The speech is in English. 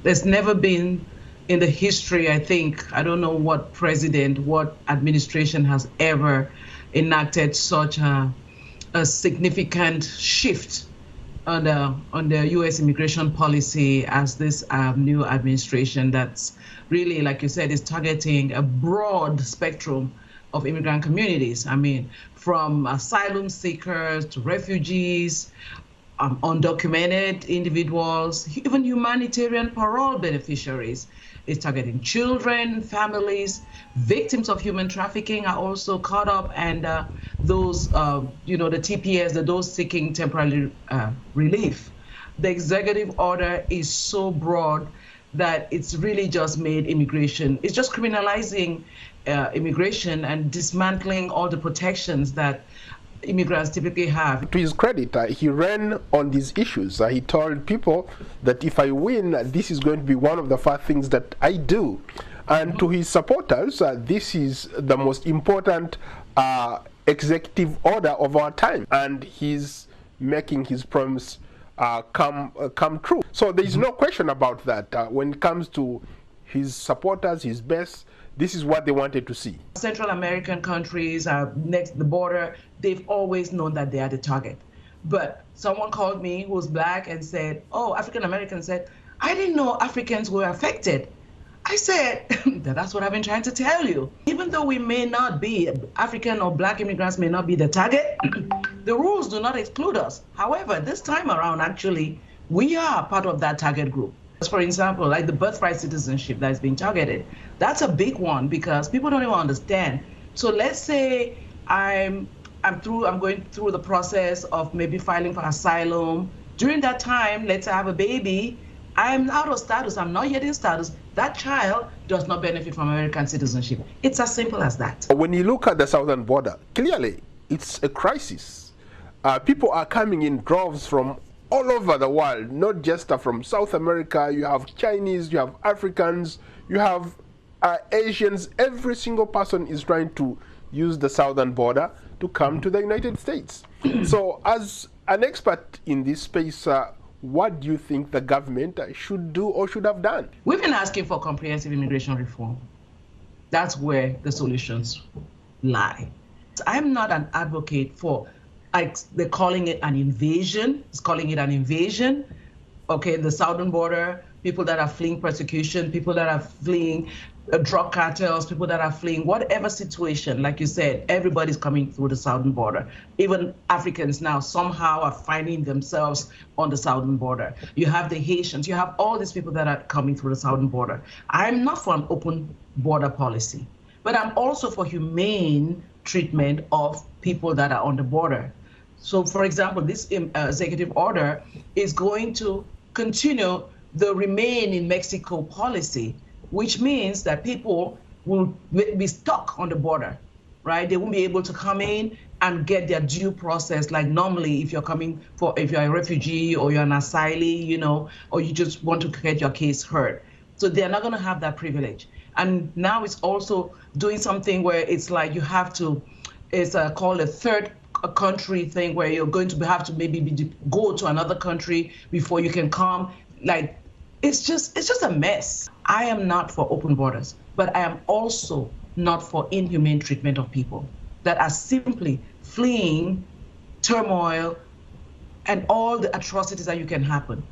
There's never been in the history, I think, I don't know what president, what administration has ever enacted such a significant shift on the U.S. immigration policy as this new administration that's really, like you said, is targeting a broad spectrum of immigrant communities. I mean, from asylum seekers to refugees, undocumented individuals, even humanitarian parole beneficiaries. It's targeting children, families, victims of human trafficking are also caught up, and those, the TPS, those seeking temporary relief. The executive order is so broad that it's really just made immigration, it's just criminalizing immigration and dismantling all the protections that immigrants typically have. To his credit, he ran on these issues. He told people that if I win, this is going to be one of the first things that I do. And to his supporters, this is the most important executive order of our time. And he's making his promise come true. So there is no question about that. When it comes to his supporters, his base, this is what they wanted to see. Central American countries next the border, they've always known that they are the target. But someone called me who was black and said, oh, African Americans said, I didn't know Africans were affected. I said, that's what I've been trying to tell you. Even though we may not be, African or black immigrants may not be the target, the rules do not exclude us. However, this time around, actually, we are part of that target group. For example, like the birthright citizenship that is being targeted, that's a big one because people don't even understand. So let's say I'm going through the process of maybe filing for asylum. During that time, let's say I have a baby, I'm out of status, I'm not yet in status. That child does not benefit from American citizenship. It's as simple as that. When you look at the southern border, clearly it's a crisis. People are coming in droves from all over the world, not just from South America. You have Chinese, you have Africans, you have Asians. Every single person is trying to use the southern border to come to the United States. So as an expert in this space, what do you think the government should do or should have done? We've been asking for comprehensive immigration reform. That's where the solutions lie. I'm not an advocate for, like, they're calling it an invasion. It's calling it an invasion. Okay, the southern border, people that are fleeing persecution, people that are fleeing drug cartels, people that are fleeing whatever situation. Like you said, everybody's coming through the southern border. Even Africans now somehow are finding themselves on the southern border. You have the Haitians, you have all these people that are coming through the southern border. I'm not for an open border policy, but I'm also for humane treatment of people that are on the border. So, for example, this executive order is going to continue the remain in Mexico policy, which means that people will be stuck on the border, right? They won't be able to come in and get their due process like normally if you're a refugee or you're an asylee, or you just want to get your case heard. So they're not going to have that privilege. And now it's also doing something where it's like you have to, it's called a third country thing where you're going to have to maybe go to another country before you can come. Like, it's just a mess. I am not for open borders, but I am also not for inhumane treatment of people that are simply fleeing turmoil and all the atrocities that you can happen.